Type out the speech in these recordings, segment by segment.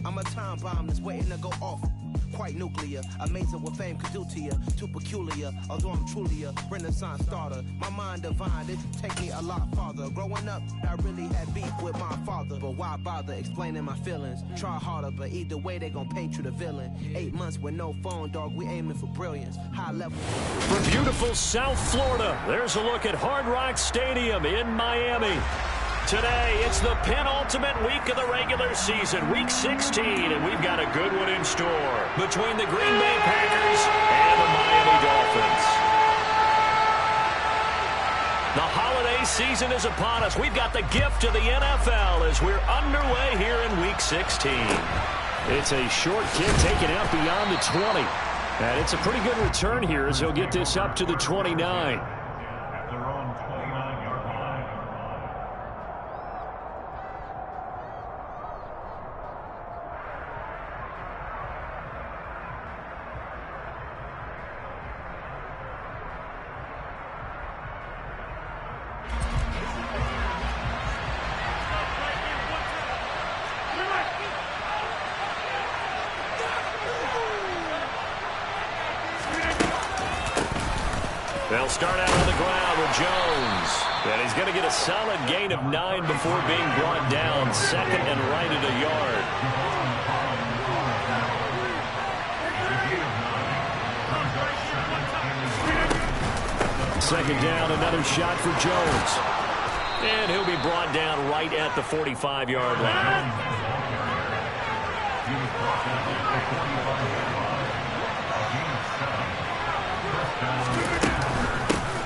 I'm a time bomb that's waiting to go off. Quite nuclear, amazing what fame could do to you. Too peculiar, although I'm truly a Renaissance starter. My mind divine, it take me a lot farther. Growing up, I really had beef with my father. But why bother explaining my feelings? Try harder, but either way they gon' paint you the villain. 8 months with no phone, dog, we aiming for brilliance. High level. From beautiful South Florida, there's a look at Hard Rock Stadium in Miami. Today, it's the penultimate week of the regular season, Week 16, and we've got a good one in store between the Green Bay Packers and the Miami Dolphins. The holiday season is upon us. We've got the gift of the NFL as we're underway here in Week 16. It's a short kick taken out beyond the 20. And it's a pretty good return here as he'll get this up to the 29. They'll start out on the ground with Jones. And he's going to get a solid gain of 9 before being brought down. Second and right at a yard. Second down, another shot for Jones. And he'll be brought down right at the 45-yard line.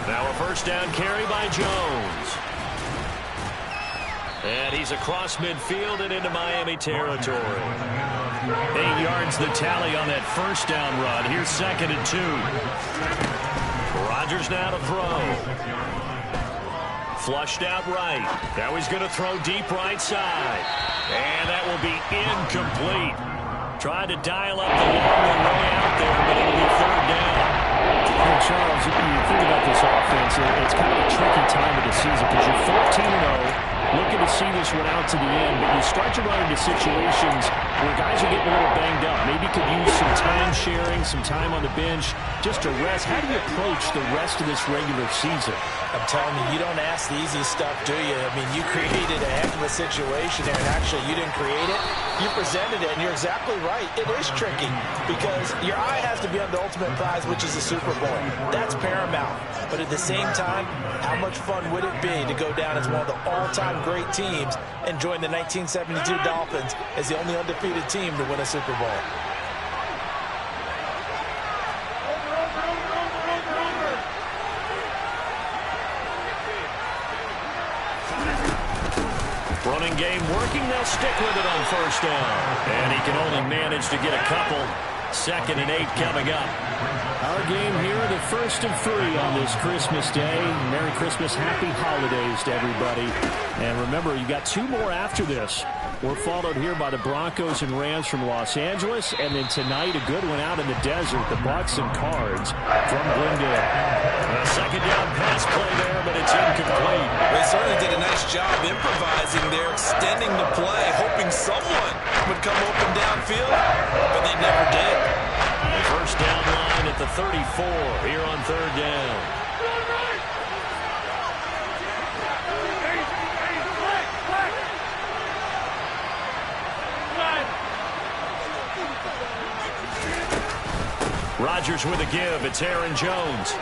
Now a first down carry by Jones. And he's across midfield and into Miami territory. 8 yards the tally on that first down run. Here's second and 2. Rodgers now to throw. Flushed out right. Now he's going to throw deep right side. And that will be incomplete. Tried to dial up the long one way out there, but it'll be third down. Hey, Charles, you think about this offense, it's kind of a tricky time of the season because you're 14-0, looking to see this one out to the end, but you start to run into situations where guys are getting a little banged up. Maybe could use some time sharing, some time on the bench just to rest. How do you approach the rest of this regular season? I'm telling you, you don't ask the easy stuff, do you? I mean, you created a heck of a situation there, and actually you didn't create it. You presented it, and you're exactly right. It is tricky because your eye has to be on the ultimate prize, which is the Super Bowl. That's paramount. But at the same time, how much fun would it be to go down as one of the all-time great teams and join the 1972 Dolphins as the only undefeated team to win a Super Bowl? Running game working. They'll stick with it on first down. And he can only manage to get a couple. Second and 8 coming up. Our game here, the first of 3 on this Christmas Day. Merry Christmas, happy holidays to everybody. And remember, you got 2 more after this. We're followed here by the Broncos and Rams from Los Angeles. And then tonight, a good one out in the desert, the Bucs and Cards from Glendale. A second down pass play there, but it's incomplete. They certainly did a nice job improvising there, extending the play, hoping someone would come open downfield, but they never did. First down line at the 34 here on third down. Rodgers with a give. It's Aaron Jones.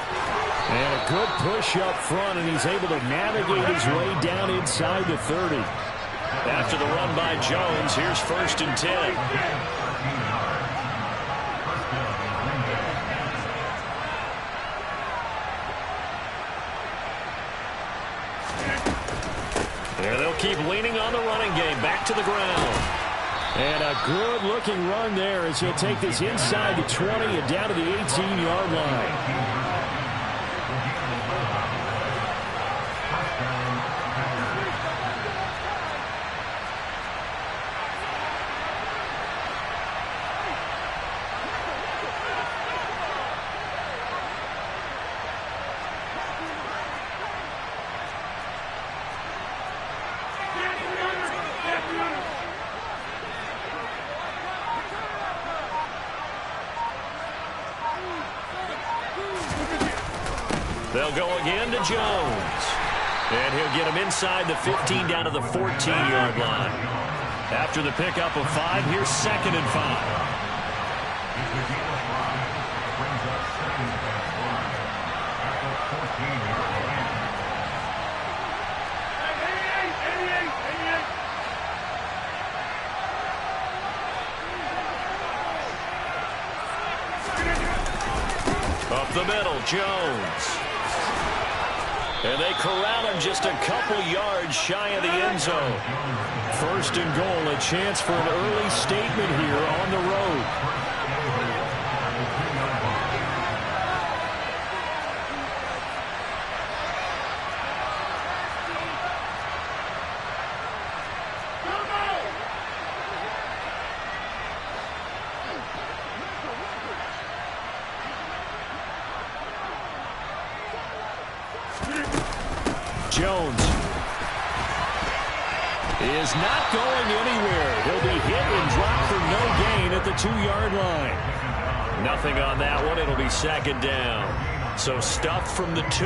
And a good push up front, and he's able to navigate his way down inside the 30. After the run by Jones, here's first and 10. There they'll keep leaning on the running game. Back to the ground. And a good-looking run there as he'll take this inside the 20 and down to the 18-yard line. They'll go again to Jones. And he'll get him inside the 15 down to the 14-yard line. After the pickup of 5, here's 2nd and 5. Up the middle, Jones. And they corral him just a couple yards shy of the end zone. 1st and goal, a chance for an early statement here on the road. Jones is not going anywhere. He'll be hit and dropped for no gain at the 2-yard line. Nothing on that one. It'll be 2nd down. So stuff from the 2.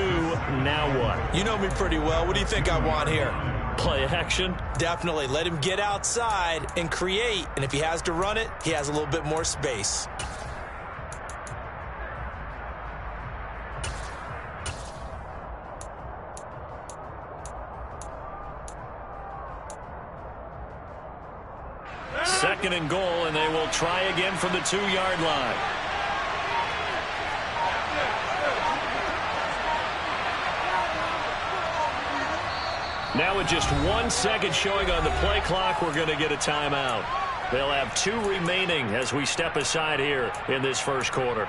Now what? You know me pretty well. What do you think I want here? Play action? Definitely. Let him get outside and create. And if he has to run it, he has a little bit more space. Second and goal, and they will try again from the 2-yard line. Now with just 1 second showing on the play clock, we're going to get a timeout. They'll have 2 remaining as we step aside here in this first quarter.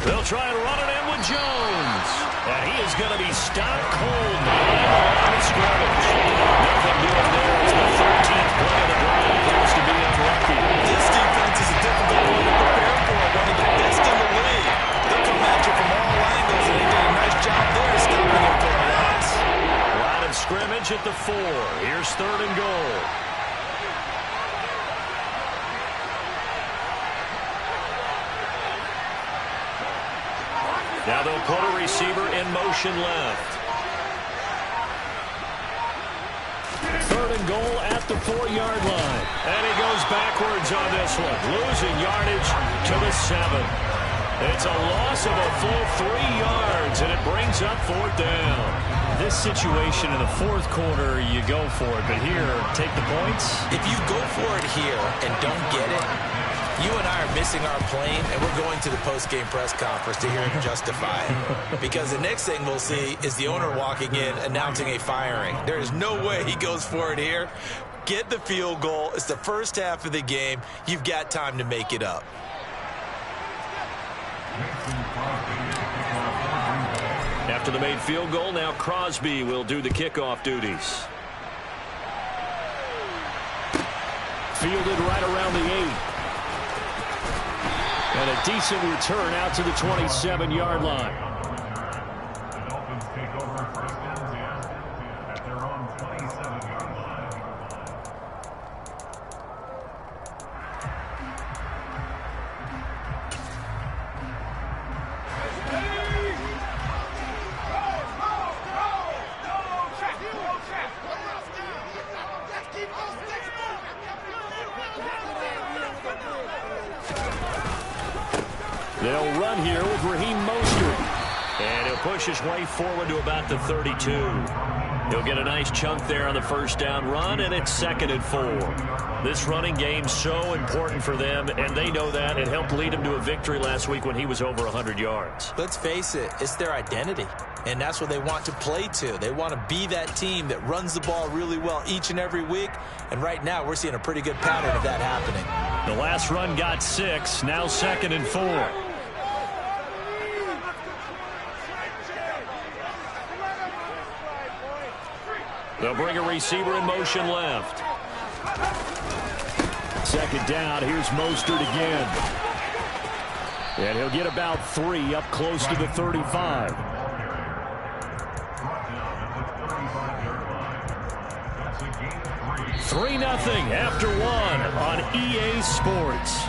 They'll try and run it in with Jones. And he is going to be stopped cold behind the line of scrimmage. Nothing doing there as the 13th play of the drive appears to be unlucky. This defense is a difficult one to prepare for. One of the best in the league. They'll come at you from all angles, and they did a nice job there stopping him for a loss. Line of scrimmage at the 4. Here's 3rd and goal. Now they'll put a receiver in motion left. 3rd and goal at the 4-yard line. And he goes backwards on this one, losing yardage to the 7. It's a loss of a full 3 yards, and it brings up 4th down. This situation in the 4th quarter, you go for it. But here, take the points. If you go for it here and don't get it, you and I are missing our plane, and we're going to the post-game press conference to hear him justify it. Because the next thing we'll see is the owner walking in announcing a firing. There is no way he goes for it here. Get the field goal. It's the first half of the game. You've got time to make it up. After the made field goal, now Crosby will do the kickoff duties. Fielded right around the 8. And a decent return out to the 27-yard line. The Dolphins take over first down at their own 27-yard line. They'll run here with Raheem Mostert. And he'll push his way forward to about the 32. He'll get a nice chunk there on the first down run, and it's 2nd and 4. This running game's so important for them, and they know that. It helped lead them to a victory last week when he was over 100 yards. Let's face it, it's their identity, and that's what they want to play to. They want to be that team that runs the ball really well each and every week, and right now we're seeing a pretty good pattern of that happening. The last run got 6. Now 2nd and 4. They'll bring a receiver in motion left. 2nd down. Here's Mostert again. And he'll get about 3 up close to the 35. 3-0 after 1 on EA Sports.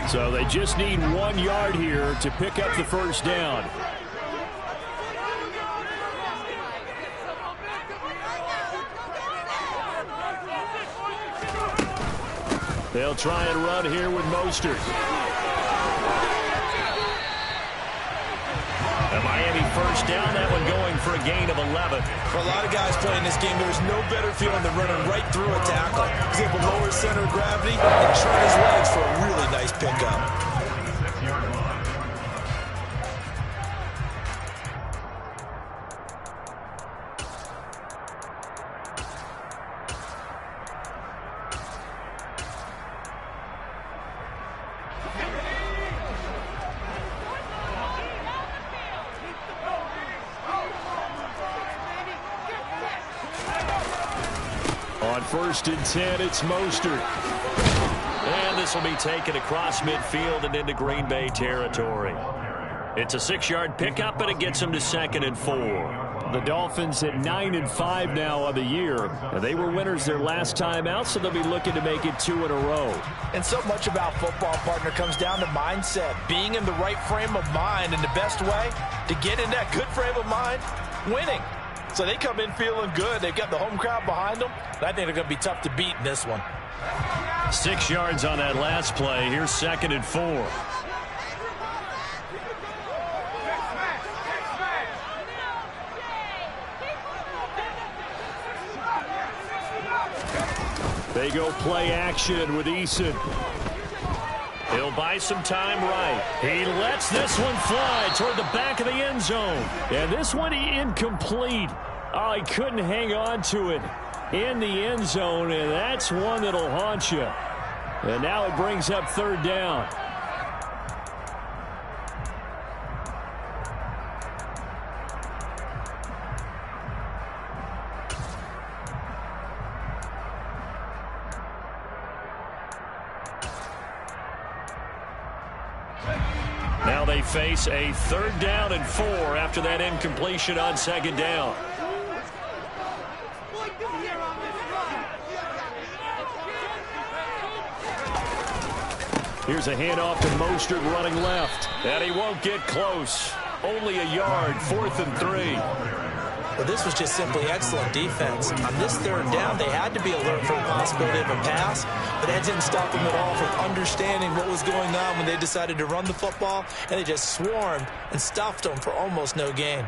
So they just need 1 yard here to pick up the first down. They'll try and run here with Mostert. The Miami first down, that one going for a gain of 11. For a lot of guys playing this game, there's no better feeling than running right through a tackle. He's able to lower his center of gravity and turn his legs for a really nice pickup. On 1st and 10, it's Mostert. And this will be taken across midfield and into Green Bay territory. It's a 6-yard pickup, and it gets them to 2nd and 4. The Dolphins at 9-5 now on the year. And they were winners their last time out, so they'll be looking to make it 2 in a row. And so much about football, partner, comes down to mindset. Being in the right frame of mind, and the best way to get in that good frame of mind, winning. So they come in feeling good. They've got the home crowd behind them. And I think they're going to be tough to beat in this one. 6 yards on that last play. Here's 2nd and 4. They go play action with Eason. He'll buy some time right. He lets this one fly toward the back of the end zone. And this one incomplete. Oh, he couldn't hang on to it in the end zone, and that's one that'll haunt you. And now it brings up 3rd down. Now they face a 3rd down and 4 after that incompletion on 2nd down. Here's a handoff to Mostert running left. And he won't get close. Only a yard, 4th and 3. Well, this was just simply excellent defense. On this 3rd down, they had to be alert for the possibility of a pass, but that didn't stop them at all from understanding what was going on when they decided to run the football, and they just swarmed and stuffed them for almost no gain.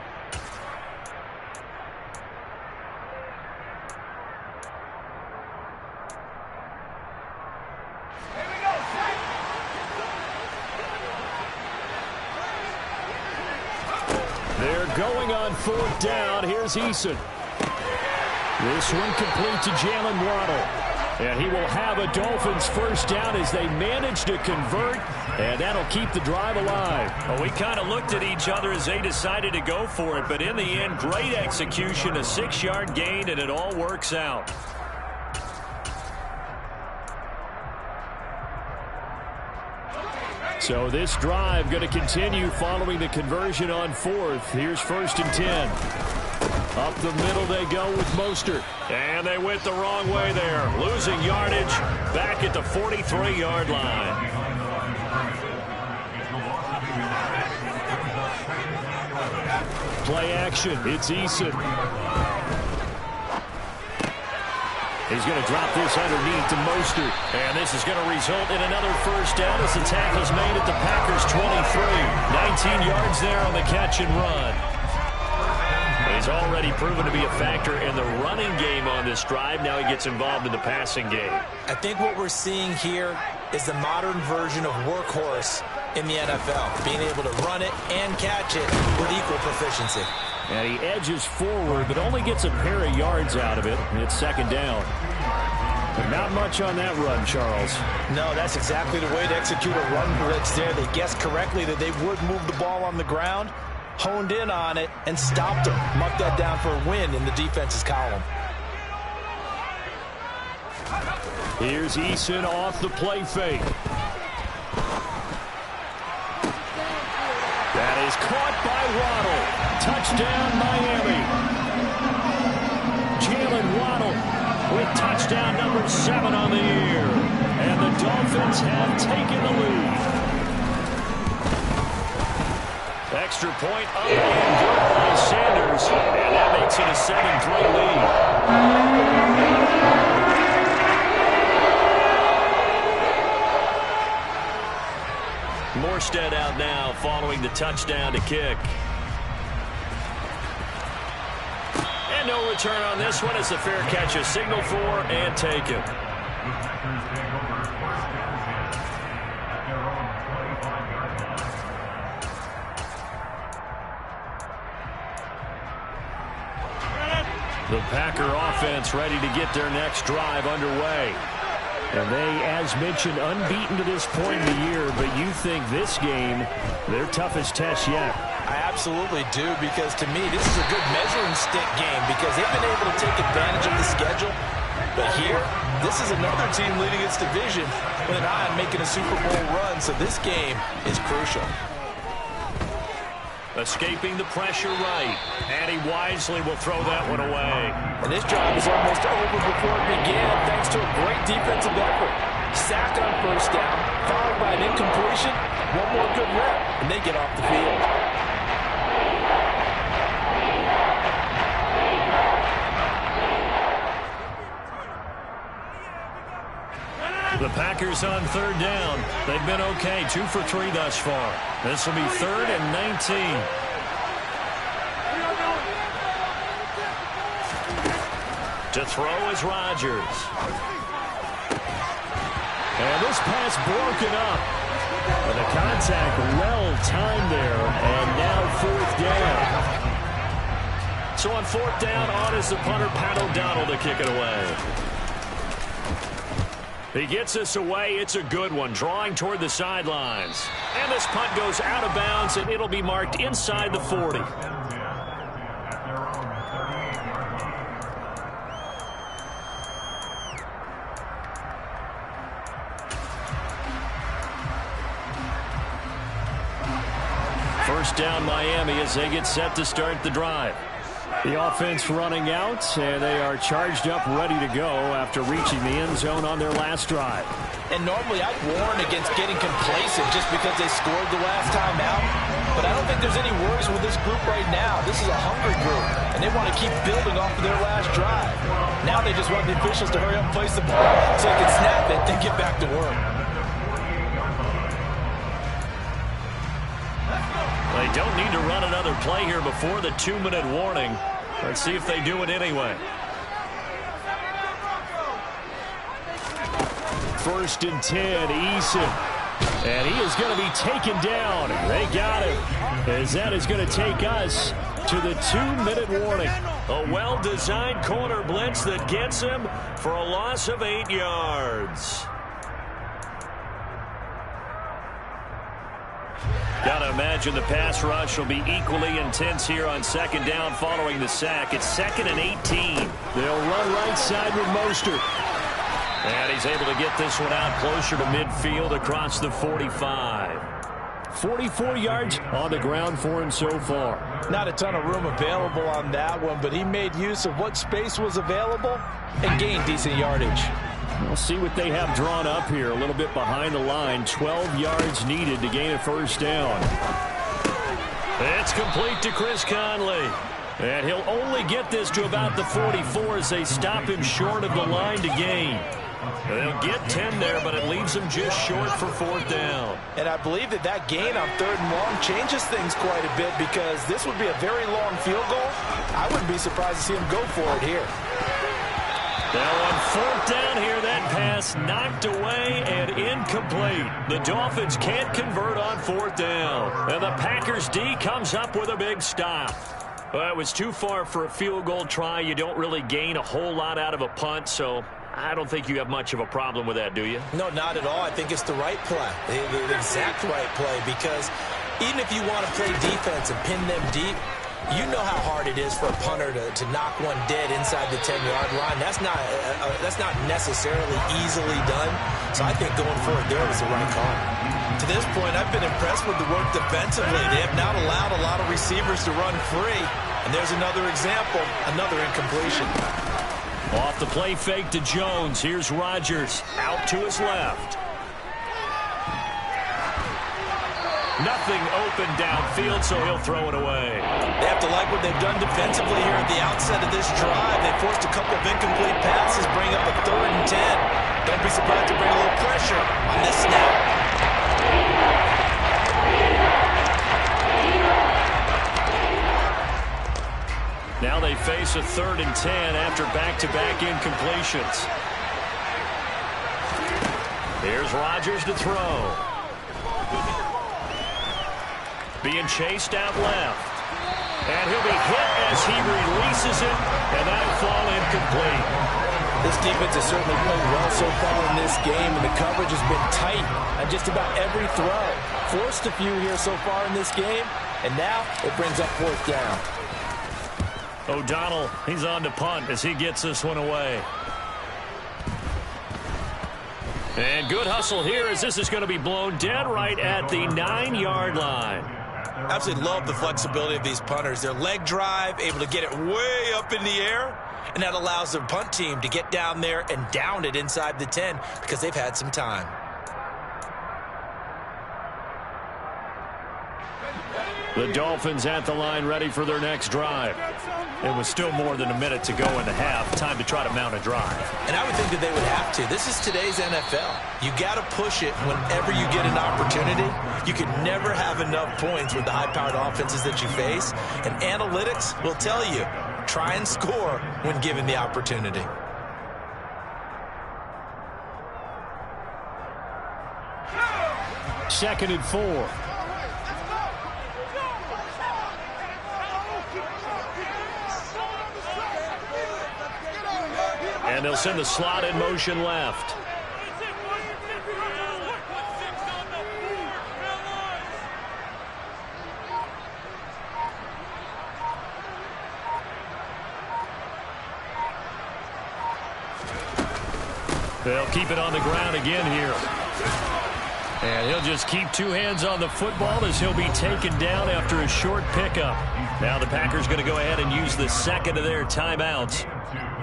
They're going on 4th down. Here's Eason. This one complete to Jalen Waddle. And he will have a Dolphins first down as they manage to convert, and that'll keep the drive alive. Well, we kind of looked at each other as they decided to go for it, but in the end, great execution, a 6-yard gain, and it all works out. So this drive going to continue following the conversion on 4th. Here's 1st and 10. Up the middle they go with Mostert. And they went the wrong way there. Losing yardage back at the 43-yard line. Play action. It's Eason. He's going to drop this underneath to Mostert. And this is going to result in another first down as the tackle's made at the Packers' 23. 19 yards there on the catch and run. He's already proven to be a factor in the running game on this drive. Now he gets involved in the passing game. I think what we're seeing here is the modern version of workhorse in the NFL, being able to run it and catch it with equal proficiency. And he edges forward, but only gets a pair of yards out of it, and it's second down. But not much on that run, Charles. No, that's exactly the way to execute a run blitz there. They guessed correctly that they would move the ball on the ground, honed in on it, and stopped him. Marked that down for a win in the defense's column. Here's Eason off the play fake. That is caught by Waddle. Touchdown, Miami. Jalen Waddle with touchdown number 7 on the year. And the Dolphins have taken the lead. Extra point up and good by Sanders. And that makes it a 7-3 lead. Morstead out now following the touchdown to kick. And no return on this one. It's a fair catch, a signal for, and taken. The Packer offense ready to get their next drive underway. And they, as mentioned, unbeaten to this point in the year, but you think this game, their toughest test yet. I absolutely do, because to me, this is a good measuring stick game because they've been able to take advantage of the schedule. But here, this is another team leading its division with an eye on making a Super Bowl run, so this game is crucial. Escaping the pressure right, and he wisely will throw that one away. And this drive is almost over before it began thanks to a great defensive effort. Sack on first down, followed by an incompletion, one more good rep, and they get off the field. The Packers on third down. They've been okay, 2 for 3 thus far. This will be 3rd and 19. To throw is Rodgers. And this pass broken up. And the contact well timed there, and now 4th down. So on 4th down, on is the punter, Pat O'Donnell, to kick it away. He gets this away. It's a good one, drawing toward the sidelines. And this punt goes out of bounds, and it'll be marked inside the 40. First down, Miami, as they get set to start the drive. The offense running out, and they are charged up, ready to go after reaching the end zone on their last drive. And normally I'd warn against getting complacent just because they scored the last time out. But I don't think there's any worries with this group right now. This is a hungry group, and they want to keep building off of their last drive. Now they just want the officials to hurry up and place the ball so they can snap it and get back to work. They don't need to run another play here before the 2-minute warning. Let's see if they do it anyway. 1st and 10, Eason. And he is going to be taken down. They got him. As that is going to take us to the 2-minute warning. A well-designed corner blitz that gets him for a loss of 8 yards. Got to imagine the pass rush will be equally intense here on 2nd down following the sack. It's 2nd and 18. They'll run right side with Mostert. And he's able to get this one out closer to midfield across the 45. 44 yards on the ground for him so far. Not a ton of room available on that one, but he made use of what space was available and gained decent yardage. We'll see what they have drawn up here. A little bit behind the line. 12 yards needed to gain a first down. It's complete to Chris Conley. And he'll only get this to about the 44 as they stop him short of the line to gain. They'll get 10 there, but it leaves him just short for 4th down. And I believe that gain on 3rd and long changes things quite a bit because this would be a very long field goal. I wouldn't be surprised to see him go for it here. Now on 4th down here, that pass knocked away and incomplete. The Dolphins can't convert on 4th down. And the Packers D comes up with a big stop. Well, it was too far for a field goal try. You don't really gain a whole lot out of a punt, so I don't think you have much of a problem with that, do you? No, not at all. I think it's the right play, the exact right play, because even if you want to play defense and pin them deep, you know how hard it is for a punter to knock one dead inside the 10-yard line. That's not necessarily easily done. So I think going for it there was the right call. To this point, I've been impressed with the work defensively. They have not allowed a lot of receivers to run free. And there's another example, another incompletion. Off the play fake to Jones. Here's Rodgers out to his left. Nothing open downfield, so he'll throw it away. They have to like what they've done defensively here at the outset of this drive. They forced a couple of incomplete passes, bring up a 3rd and 10. Don't be surprised to bring a little pressure on this snap. Now they face a 3rd and 10 after back-to-back incompletions. Here's Rodgers to throw. Being chased out left. And he'll be hit as he releases it, and that'll fall incomplete. This defense has certainly played well so far in this game, and the coverage has been tight on just about every throw. Forced a few here so far in this game, and now it brings up 4th down. O'Donnell, he's on to punt as he gets this one away. And good hustle here as this is going to be blown dead right at the 9-yard line. Absolutely love the flexibility of these punters. Their leg drive, able to get it way up in the air, and that allows their punt team to get down there and down it inside the 10 because they've had some time. The Dolphins at the line ready for their next drive. It was still more than a minute to go in the half. Time to try to mount a drive. And I would think that they would have to. This is today's NFL. You got to push it whenever you get an opportunity. You can never have enough points with the high-powered offenses that you face. And analytics will tell you, try and score when given the opportunity. Second and 4. And they'll send the slot in motion left. They'll keep it on the ground again here. And he'll just keep 2 hands on the football as he'll be taken down after a short pickup. Now the Packers going to go ahead and use the second of their timeouts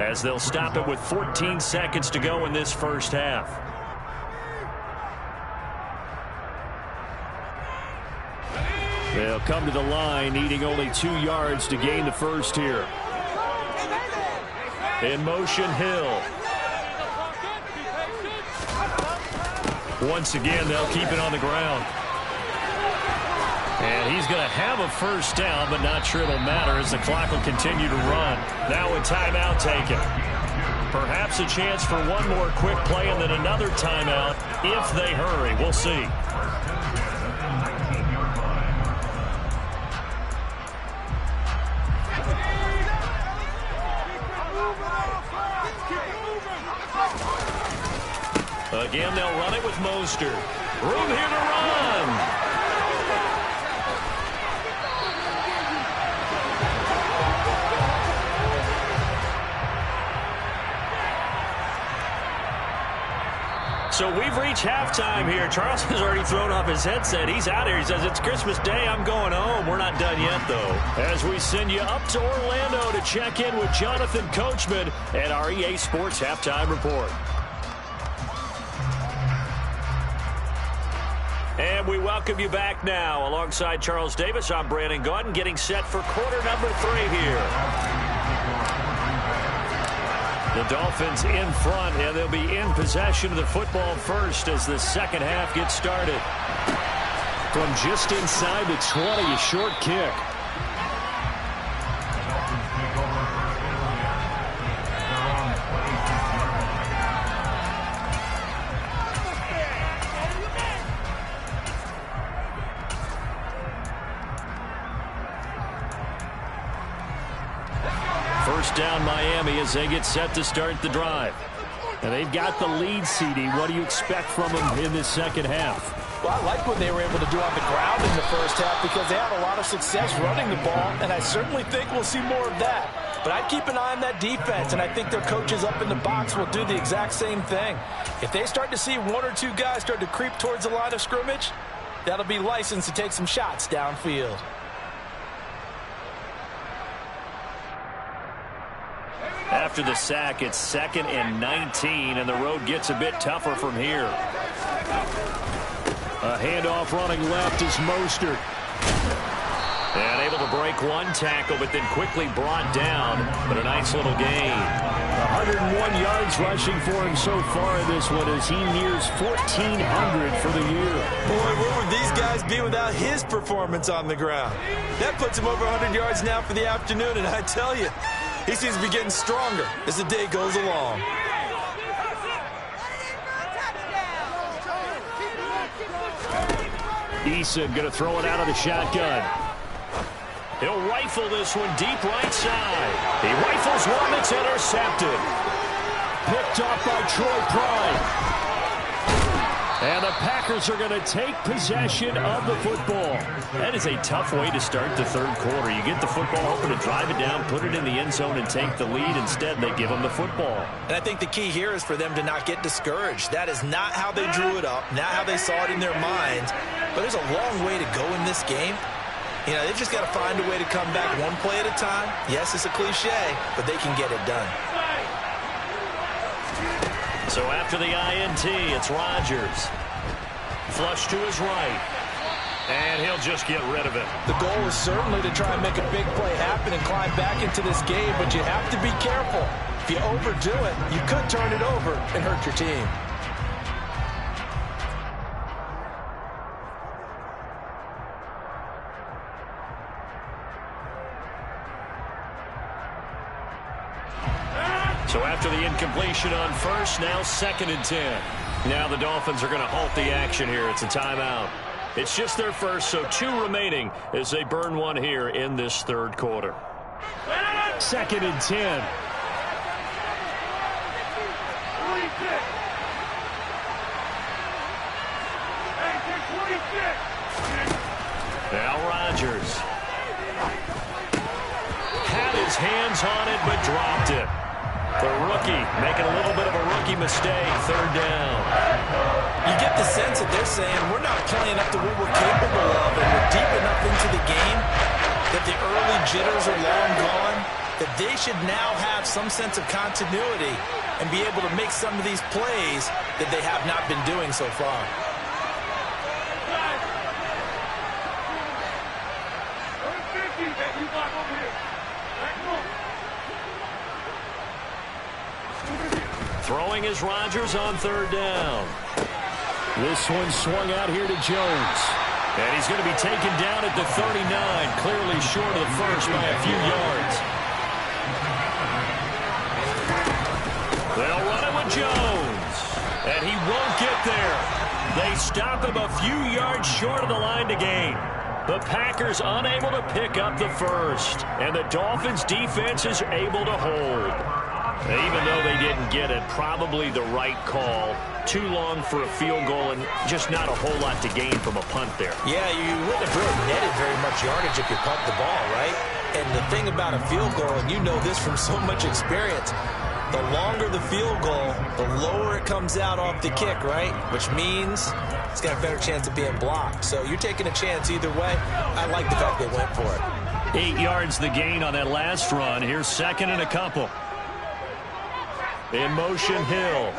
as they'll stop it with 14 seconds to go in this first half. They'll come to the line needing only 2 yards to gain the first here. In motion, Hill. Once again, they'll keep it on the ground. And he's going to have a first down, but not sure it'll matter as the clock will continue to run. Now a timeout taken. Perhaps a chance for one more quick play and then another timeout if they hurry. We'll see. Again, they'll run it with Mostert. Room here to run. So we've reached halftime here. Charles has already thrown off his headset. He's out here. He says, it's Christmas Day. I'm going home. We're not done yet, though. As we send you up to Orlando to check in with Jonathan Coachman at our EA Sports Halftime Report. And we welcome you back now. Alongside Charles Davis, I'm Brandon Gaudin, getting set for quarter number 3 here. The Dolphins in front, and they'll be in possession of the football first as the second half gets started. From just inside the 20, a short kick. First down Miami as they get set to start the drive. And they've got the lead, CD. What do you expect from them in this second half? Well, I like what they were able to do on the ground in the first half because they had a lot of success running the ball, and I certainly think we'll see more of that. But I'd keep an eye on that defense, and I think their coaches up in the box will do the exact same thing. If they start to see 1 or 2 guys start to creep towards the line of scrimmage, that'll be licensed to take some shots downfield. After the sack, it's 2nd and 19, and the road gets a bit tougher from here. A handoff running left is Mostert. And able to break one tackle, but then quickly brought down. But a nice little gain. 101 yards rushing for him so far in this one as he nears 1,400 for the year. Boy, where would these guys be without his performance on the ground? That puts him over 100 yards now for the afternoon, and I tell you, he seems to be getting stronger as the day goes along. Eason going to throw it out of the shotgun. He'll rifle this one deep right side. He rifles one that's intercepted. Picked off by Troy Pride. And the Packers are going to take possession of the football. That is a tough way to start the third quarter. You get the football, hoping to drive it down, put it in the end zone, and take the lead. Instead, they give them the football. And I think the key here is for them to not get discouraged. That is not how they drew it up, not how they saw it in their minds. But there's a long way to go in this game. You know, they've just got to find a way to come back one play at a time. Yes, it's a cliche, but they can get it done. So after the INT, it's Rodgers. Flush to his right. And he'll just get rid of it. The goal is certainly to try and make a big play happen and climb back into this game, but you have to be careful. If you overdo it, you could turn it over and hurt your team. So after the incompletion on first, now 2nd and 10. Now the Dolphins are going to halt the action here. It's a timeout. It's just their first, so 2 remaining as they burn one here in this third quarter. 2nd and 10. Now Rodgers. Had his hands on it, but dropped it. The rookie making a little bit of a rookie mistake, 3rd down. You get the sense that they're saying we're not playing up to what we're capable of, and we're deep enough into the game that the early jitters are long gone, that they should now have some sense of continuity and be able to make some of these plays that they have not been doing so far. Throwing is Rodgers on 3rd down. This one swung out here to Jones. And he's going to be taken down at the 39, clearly short of the first by a few yards. They'll run it with Jones. And he won't get there. They stop him a few yards short of the line to gain. The Packers unable to pick up the first. And the Dolphins defense is able to hold. Even though they didn't get it, probably the right call. Too long for a field goal and just not a whole lot to gain from a punt there. Yeah, you wouldn't have really netted very much yardage if you punt the ball, right? And the thing about a field goal, and you know this from so much experience, the longer the field goal, the lower it comes out off the kick, right? Which means it's got a better chance of being blocked. So you're taking a chance either way. I like the fact they went for it. 8 yards the gain on that last run. Here's 2nd and a couple. In motion, Hill.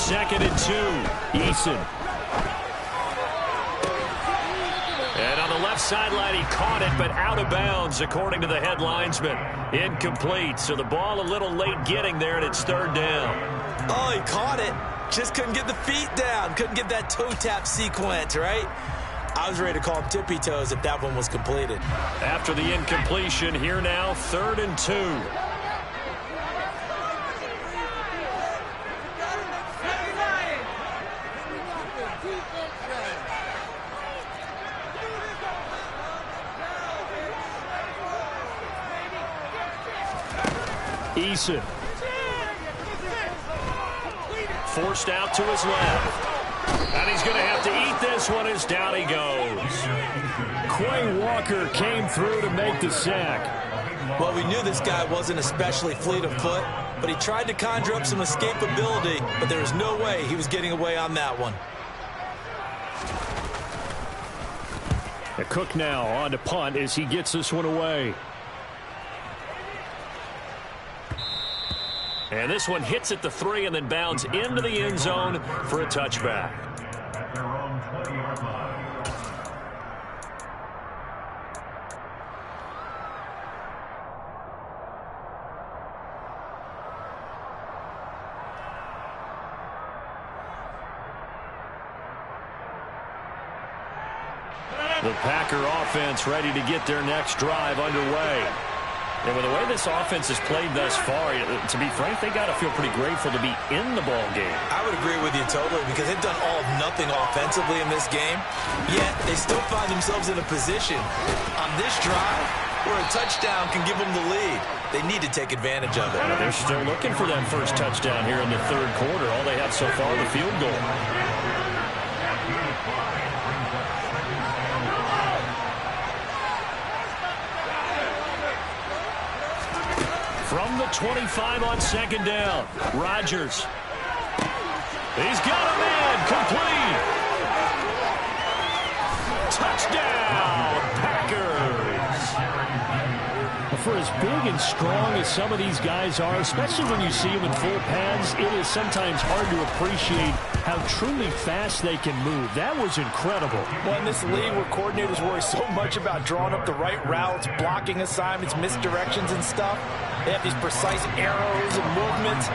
2nd and 2. Eason. And on the left sideline, he caught it, but out of bounds, according to the head linesman. Incomplete, so the ball a little late getting there, and it's 3rd down. Oh, he caught it. Just couldn't get the feet down. Couldn't get that toe tap sequence, right? I was ready to call him tippy toes if that one was completed. After the incompletion, here now, 3rd and 2. Eason. Forced out to his left. And he's going to have to eat this one as down he goes. Quay Walker came through to make the sack. Well, we knew this guy wasn't especially fleet of foot, but he tried to conjure up some escapability, but there was no way he was getting away on that one. Cook now on to punt as he gets this one away. And this one hits at the 3 and then bounds into the end zone for a touchback. At their own 20-yard line. The Packer offense ready to get their next drive underway. And with the way this offense has played thus far, to be frank, they got to feel pretty grateful to be in the ball game. I would agree with you totally because they've done all of nothing offensively in this game, yet they still find themselves in a position on this drive where a touchdown can give them the lead. They need to take advantage of it. They're still looking for that first touchdown here in the 3rd quarter. All they have so far, the field goal. From the 25 on 2nd down, Rodgers. He's got a man, complete. Touchdown, Packers. For as big and strong as some of these guys are, especially when you see them in full pads, it is sometimes hard to appreciate how truly fast they can move. That was incredible. Well, in this league where coordinators worry so much about drawing up the right routes, blocking assignments, misdirections and stuff, they have these precise arrows and movements.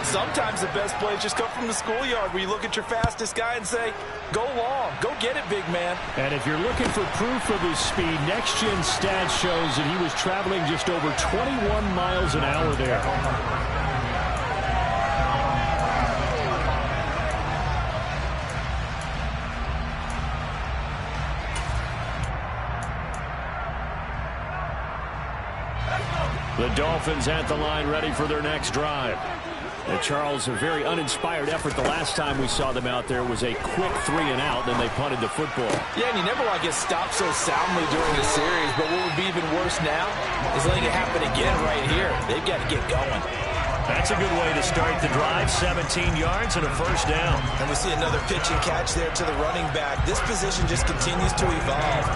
Sometimes the best plays just come from the schoolyard where you look at your fastest guy and say, go long, go get it, big man. And if you're looking for proof of his speed, Next Gen Stats shows that he was traveling just over 21 miles an hour there. The Dolphins at the line ready for their next drive. And Charles, a very uninspired effort the last time we saw them out there was a quick 3 and out, then they punted the football. Yeah, and you never want to get stopped so soundly during the series, but what would be even worse now is letting it happen again right here. They've got to get going. That's a good way to start the drive, 17 yards and a first down. And we see another pitch and catch there to the running back. This position just continues to evolve.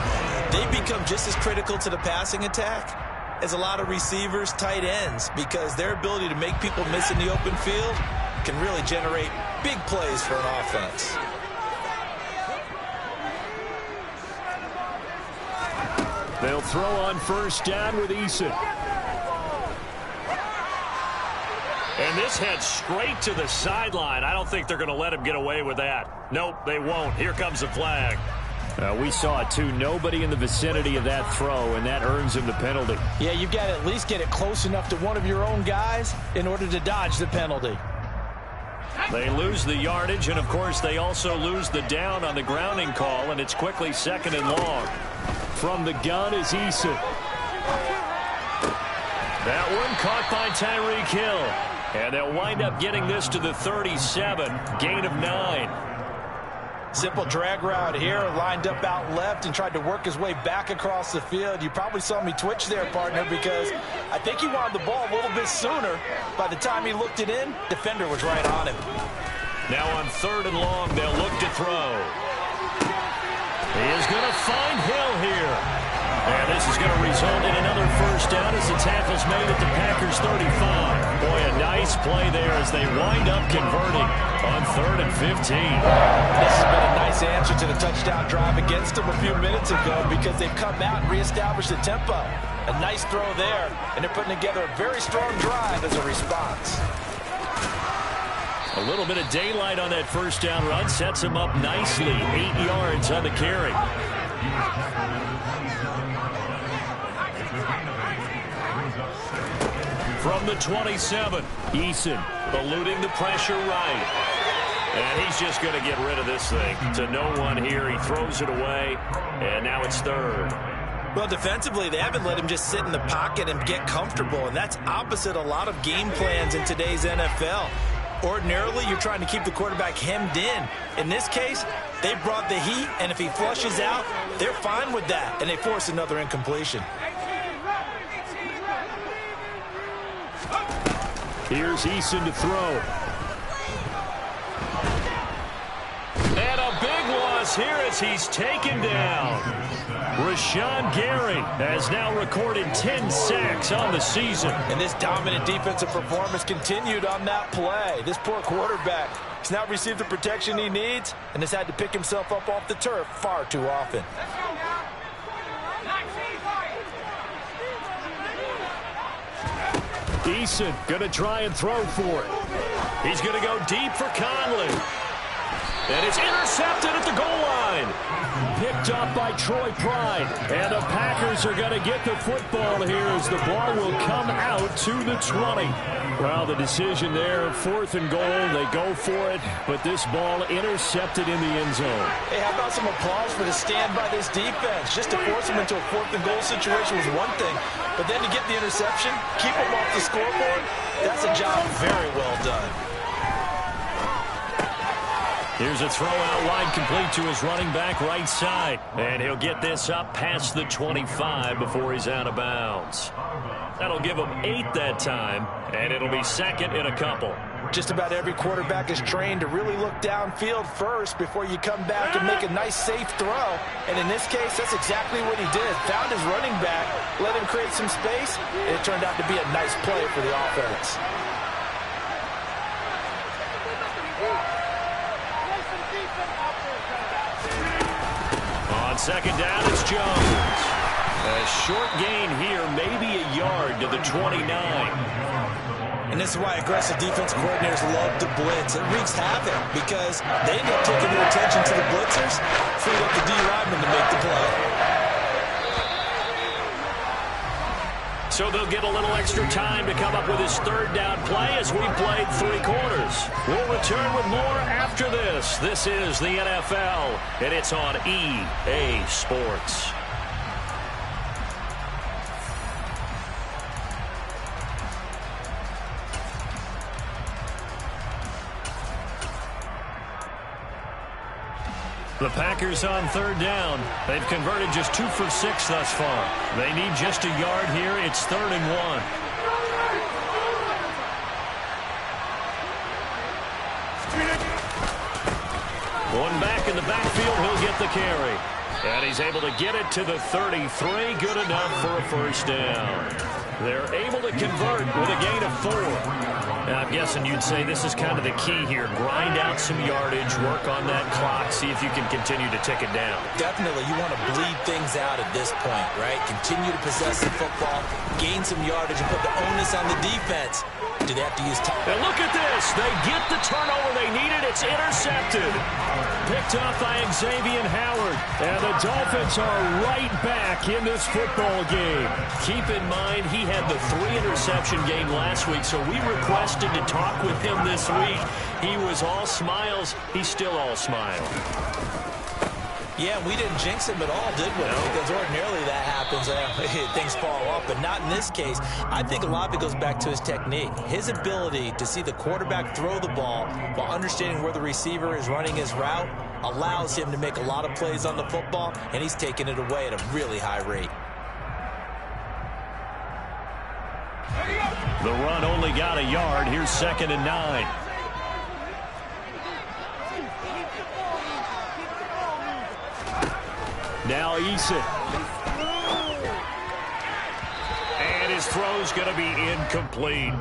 They become just as critical to the passing attack as a lot of receivers, tight ends, because their ability to make people miss in the open field can really generate big plays for an offense. They'll throw on first down with Eason. And this heads straight to the sideline. I don't think they're going to let him get away with that. Nope, they won't. Here comes the flag. We saw it, too. Nobody in the vicinity of that throw, and that earns him the penalty. Yeah, you've got to at least get it close enough to one of your own guys in order to dodge the penalty. They lose the yardage, and, of course, they also lose the down on the grounding call, and it's quickly 2nd and long. From the gun is Eason. That one caught by Tyreek Hill. And they'll wind up getting this to the 37, gain of 9. Simple drag route here, lined up out left and tried to work his way back across the field. You probably saw me twitch there, partner, because I think he wanted the ball a little bit sooner. By the time he looked it in, defender was right on him. Now on 3rd and long, they'll look to throw. He is going to find Hill here. And this is going to result in another first down as the tackle's made at the Packers' 35. Boy, a nice Nice play there as they wind up converting on 3rd and 15. This has been a nice answer to the touchdown drive against them a few minutes ago because they've come out and reestablished the tempo. A nice throw there, and they're putting together a very strong drive as a response. A little bit of daylight on that first down run sets him up nicely. 8 yards on the carry. From the 27, Eason eluding the pressure right. And he's just going to get rid of this thing. To no one here. He throws it away, and now it's 3rd. Well, defensively, they haven't let him just sit in the pocket and get comfortable, and that's opposite a lot of game plans in today's NFL. Ordinarily, you're trying to keep the quarterback hemmed in. In this case, they brought the heat, and if he flushes out, they're fine with that, and they force another incompletion. Here's Eason to throw. And a big loss here as he's taken down. Rashawn Gary has now recorded 10 sacks on the season. And this dominant defensive performance continued on that play. This poor quarterback has not received the protection he needs and has had to pick himself up off the turf far too often. Eason going to try and throw for it. He's going to go deep for Conley. And it's intercepted at the goal line. Picked up by Troy Pride. And the Packers are going to get the football here as the ball will come out to the 20. Well, the decision there, 4th and goal. They go for it, but this ball intercepted in the end zone. Hey, how about some applause for the stand by this defense? Just to force them into a 4th and goal situation was one thing, but then to get the interception, keep them off the scoreboard, that's a job very well done. Here's a throw out wide complete to his running back right side. And he'll get this up past the 25 before he's out of bounds. That'll give him 8 that time, and it'll be 2nd and a couple. Just about every quarterback is trained to really look downfield first before you come back and make a nice, safe throw. And in this case, that's exactly what he did. Found his running back, let him create some space, and it turned out to be a nice play for the offense. On 2nd down, it's Jones. A short gain here, maybe a yard to the 29. And this is why aggressive defense coordinators love to blitz. It wreaks havoc because they end up taking their attention to the blitzers, freed up the D lineman to make the play. So they'll get a little extra time to come up with his 3rd down play as we've played 3 quarters. We'll return with more after this. This is the NFL, and it's on EA Sports. The Packers on 3rd down. They've converted just 2 for 6 thus far. They need just a yard here. It's 3rd and 1. One back in the backfield. He'll get the carry. And he's able to get it to the 33. Good enough for a 1st down. They're able to convert with a gain of 4. Now, I'm guessing you'd say this is kind of the key here. Grind out some yardage, work on that clock, see if you can continue to tick it down. Definitely, you want to bleed things out at this point, right? Continue to possess the football, gain some yardage, and put the onus on the defense. Do they have to use time? And look at this. They get the turnover they needed. It's intercepted. Picked up by Xavier Howard. And the Dolphins are right back in this football game. Keep in mind, he had the 3-interception game last week, so we requested to talk with him this week. He was all smiles. He's still all smile. Yeah, we didn't jinx him at all, did we? No. Because ordinarily that happens. Things fall off, but not in this case. I think a lot of it goes back to his technique. His ability to see the quarterback throw the ball while understanding where the receiver is running his route allows him to make a lot of plays on the football, and he's taking it away at a really high rate. The run only got a yard. Here's 2nd and 9. Now Eason. And his throw's going to be incomplete.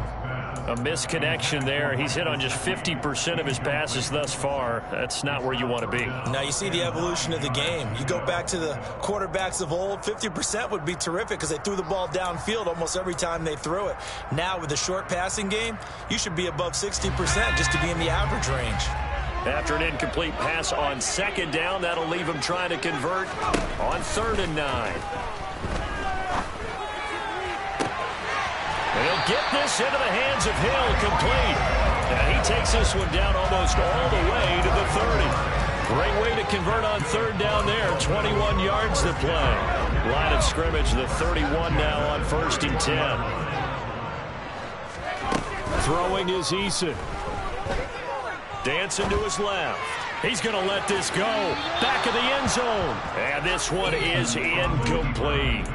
A misconnection there. He's hit on just 50% of his passes thus far. That's not where you want to be. Now you see the evolution of the game. You go back to the quarterbacks of old, 50% would be terrific because they threw the ball downfield almost every time they threw it. Now with the short passing game, you should be above 60% just to be in the average range. After an incomplete pass on second down, that'll leave him trying to convert on 3rd and 9. He'll get this into the hands of Hill, complete. And he takes this one down almost all the way to the 30. Great way to convert on 3rd down there. 21 yards to play. Line of scrimmage, the 31 now on 1st and 10. Throwing is Eason. Dancing to his left. He's going to let this go. Back of the end zone. And this one is incomplete.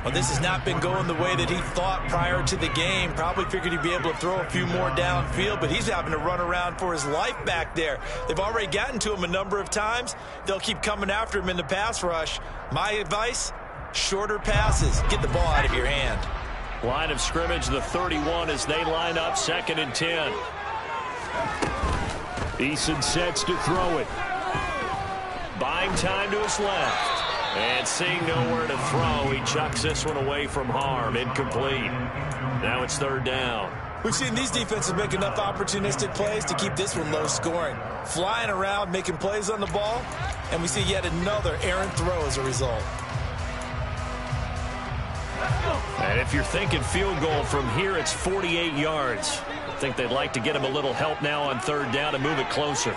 Well, this has not been going the way that he thought prior to the game. Probably figured he'd be able to throw a few more downfield, but he's having to run around for his life back there. They've already gotten to him a number of times. They'll keep coming after him in the pass rush. My advice, shorter passes. Get the ball out of your hand. Line of scrimmage, the 31 as they line up 2nd and 10. Eason sets to throw it. Buying time to his left. And seeing nowhere to throw, he chucks this one away from harm. Incomplete. Now it's 3rd down. We've seen these defenses make enough opportunistic plays to keep this one low scoring. Flying around, making plays on the ball, and we see yet another errant throw as a result. And if you're thinking field goal from here, it's 48 yards. I think they'd like to get him a little help now on 3rd down to move it closer.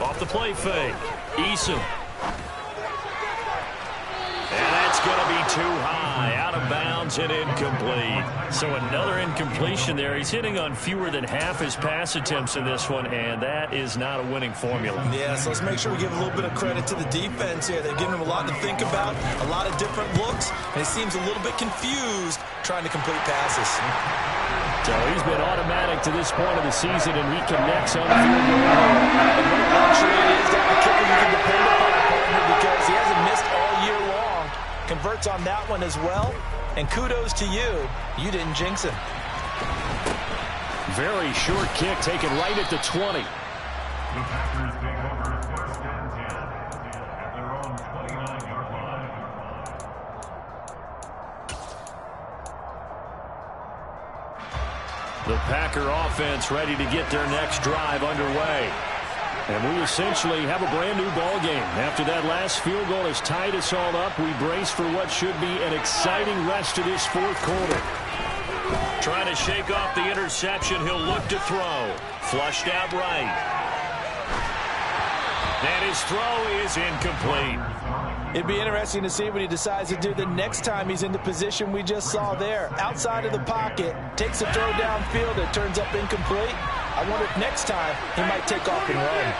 Off the play fake. Eason. And that's going to be too high. Out of bounds and incomplete. So another incompletion there. He's hitting on fewer than half his pass attempts in this one, and that is not a winning formula. Yeah, so let's make sure we give a little bit of credit to the defense here. They're giving him a lot to think about, a lot of different looks, and he seems a little bit confused trying to complete passes. So he's been automatic to this point of the season, and he connects on the field goal. Luxury it is that the kicker you can depend upon, partner, because he hasn't missed all year long. Converts on that one as well. And kudos to you. You didn't jinx him. Very short kick taken right at the 20. The Packers take over 1st and 10 at their own 29-yard line. The Packer offense ready to get their next drive underway. And we essentially have a brand new ball game. After that last field goal has tied us all up, we brace for what should be an exciting rest of this 4th quarter. Trying to shake off the interception. He'll look to throw. Flushed out right. And his throw is incomplete. It'd be interesting to see what he decides to do the next time he's in the position we just saw there. Outside of the pocket, takes a throw downfield, it turns up incomplete. I wonder if next time he might take off and run.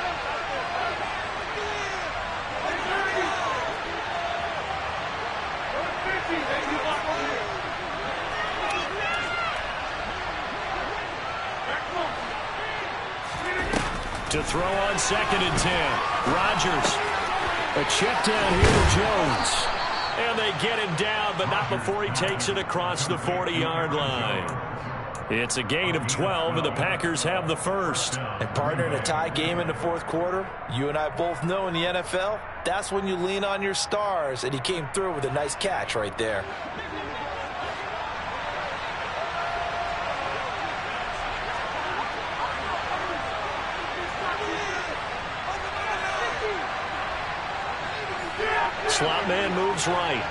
To throw on 2nd and 10. Rodgers. A check down here to Jones. And they get him down, but not before he takes it across the 40-yard line. It's a gain of 12, and the Packers have the first. And partner, in a tie game in the 4th quarter, you and I both know in the NFL, that's when you lean on your stars, and he came through with a nice catch right there. Slot man moves right.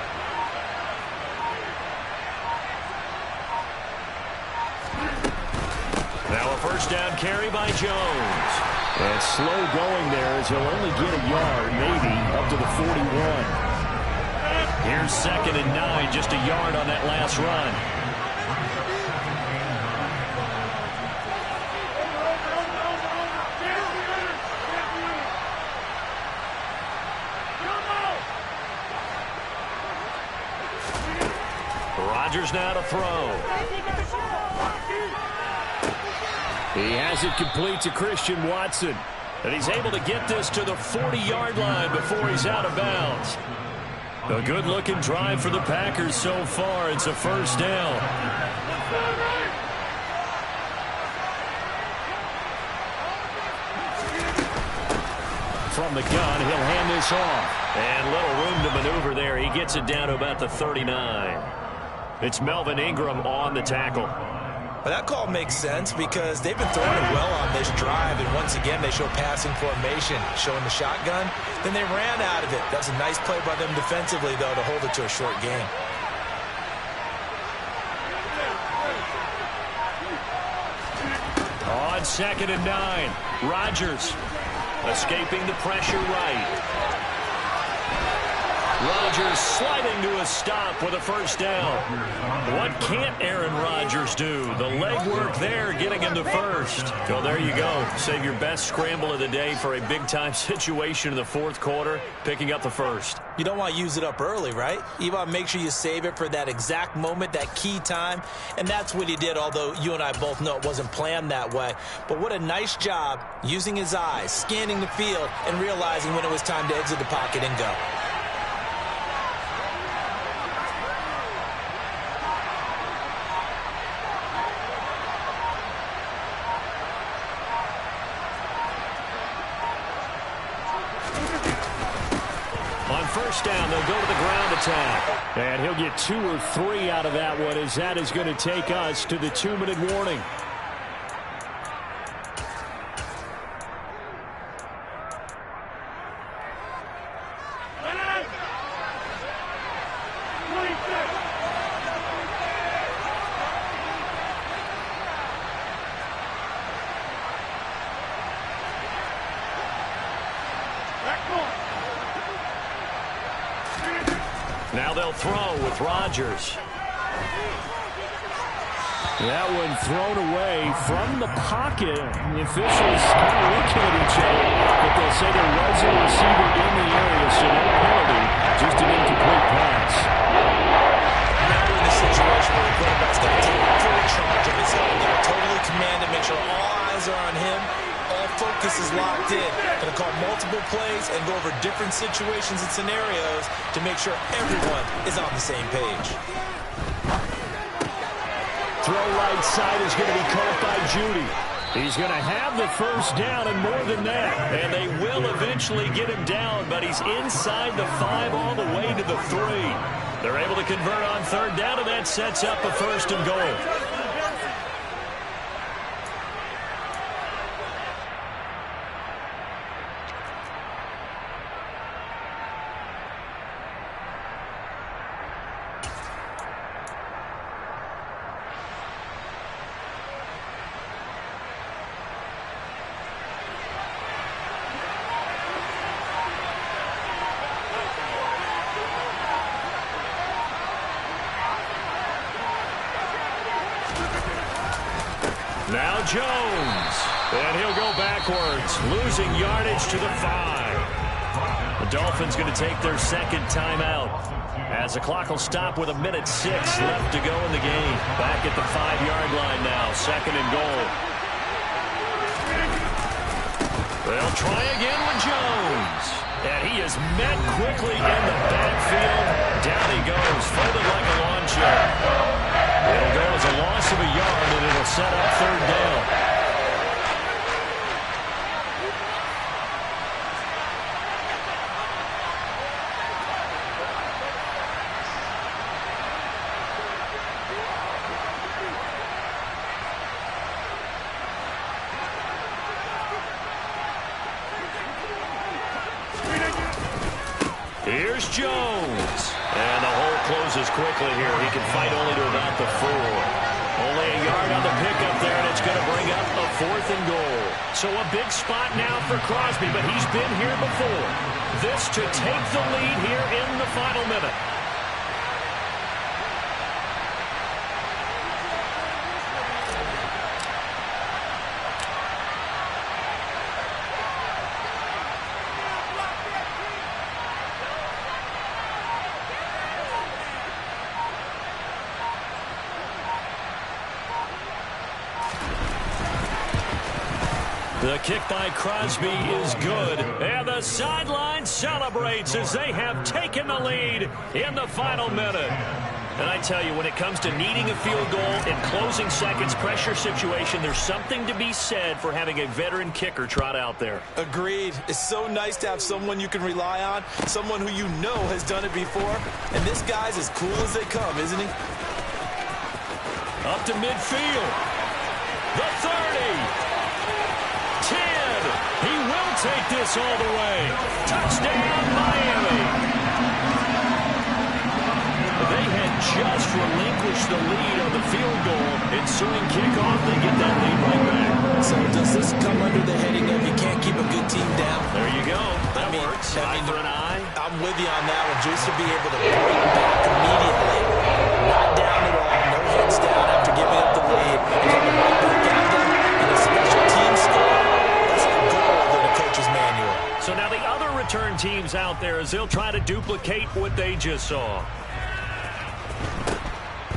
Now a 1st down carry by Jones. And slow going there as he'll only get a yard, maybe, up to the 41. Here's 2nd and 9, just a yard on that last run. Rodgers now to throw. He has it complete to Christian Watson. And he's able to get this to the 40-yard line before he's out of bounds. A good-looking drive for the Packers so far. It's a first down. From the gun, he'll hand this off. And little room to maneuver there. He gets it down to about the 39. It's Melvin Ingram on the tackle. Well, that call makes sense because they've been throwing it well on this drive, and once again they show passing formation, showing the shotgun. Then they ran out of it. That was a nice play by them defensively, though, to hold it to a short game. On 2nd and 9, Rodgers escaping the pressure right. Rodgers sliding to a stop with a first down. What can't Aaron Rodgers do? The legwork there getting him to first. So there you go. Save your best scramble of the day for a big-time situation in the fourth quarter, picking up the first. You don't want to use it up early, right? You want to make sure you save it for that exact moment, that key time. And that's what he did, although you and I both know it wasn't planned that way. But what a nice job using his eyes, scanning the field, and realizing when it was time to exit the pocket and go. First down, they'll go to the ground attack. And he'll get 2 or 3 out of that one, as that is going to take us to the 2-minute warning. Now they'll throw with Rodgers. That one thrown away from the pocket. The officials kind of looking at each other, but they'll say there was a receiver in the area, so no penalty, just an incomplete pass. Now we're in a situation where the quarterback's got to take full charge of his own. Got to totally command it, make sure all eyes are on him. All focus is locked in. Going to call multiple plays and go over different situations and scenarios to make sure everyone is on the same page. Throw right side is going to be caught by Judy. He's going to have the first down and more than that. And they will eventually get him down, but he's inside the 5 all the way to the 3. They're able to convert on third down, and that sets up a first and goal. Now Jones, and he'll go backwards, losing yardage to the 5. The Dolphins going to take their second timeout as the clock will stop with 1:06 left to go in the game. Back at the 5-yard line now, 2nd and goal. They'll try again with Jones, and he is met quickly in the backfield. Down he goes, folded like a lawn chair. It'll go as a loss of a yard, and it'll set up third down. Here's Jones. And the hole closes quickly here. He can fight only to about the 4. Only a yard on the pickup there, and it's going to bring up a 4th and goal. So a big spot now for Crosby, but he's been here before. This to take the lead here in the final minute. The kick by Crosby is good, and the sideline celebrates as they have taken the lead in the final minute. And I tell you, when it comes to needing a field goal in closing seconds, pressure situation, there's something to be said for having a veteran kicker trot out there. Agreed. It's so nice to have someone you can rely on, someone who you know has done it before. And this guy's as cool as they come, isn't he? Up to midfield. The 30. 10. He will take this all the way. Touchdown, Miami. They had just relinquished the lead on the field goal. Ensuing kickoff, they get that lead right back. So does this come under the heading of you can't keep a good team down? There you go. That works. Eye for an eye. I'm with you on that one. Just to be able to break back immediately. Not down at all. No heads down after giving up the lead. Coming right back at them. And a special team score. That's a goal in a coach's manual. So now the other return teams out there as they'll try to duplicate what they just saw.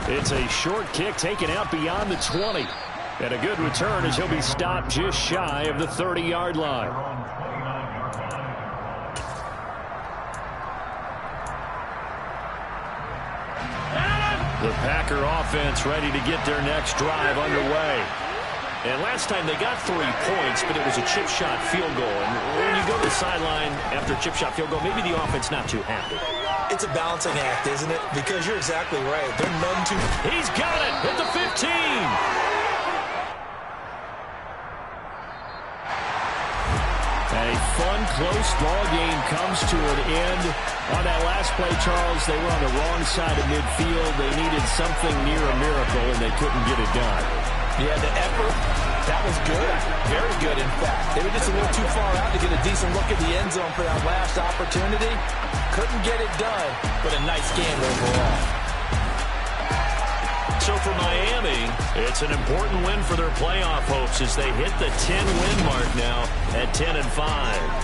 It's a short kick taken out beyond the 20. And a good return as he'll be stopped just shy of the 30-yard line. The Packer offense ready to get their next drive underway. And last time they got 3 points, but it was a chip shot field goal. And when you go to the sideline after a chip shot field goal, maybe the offense not too happy. It's a balancing act, isn't it? Because you're exactly right. They're none too... He's got it at the 15. A fun, close ball game comes to an end. On that last play, Charles, they were on the wrong side of midfield. They needed something near a miracle, and they couldn't get it done. Yeah, the effort, that was good. Very good, in fact. They were just a little too far out to get a decent look at the end zone for that last opportunity. Couldn't get it done, but a nice game overall. So for Miami, it's an important win for their playoff hopes as they hit the 10-win mark now at 10-5.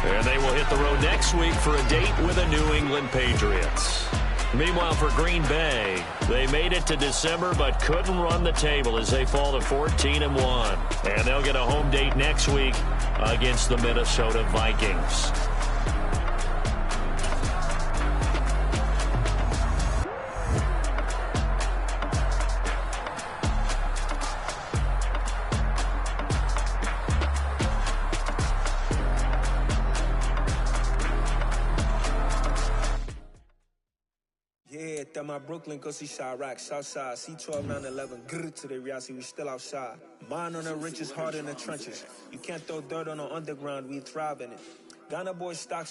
And they will hit the road next week for a date with the New England Patriots. Meanwhile, for Green Bay, they made it to December but couldn't run the table as they fall to 14-1. And they'll get a home date next week against the Minnesota Vikings. My Brooklyn, go see Chirac, Southside, C12, 911, grrr to the reality, we still outside. Mine on the riches, hard in the trenches. You can't throw dirt on the underground, we thrive in it. Ghana boy stocks on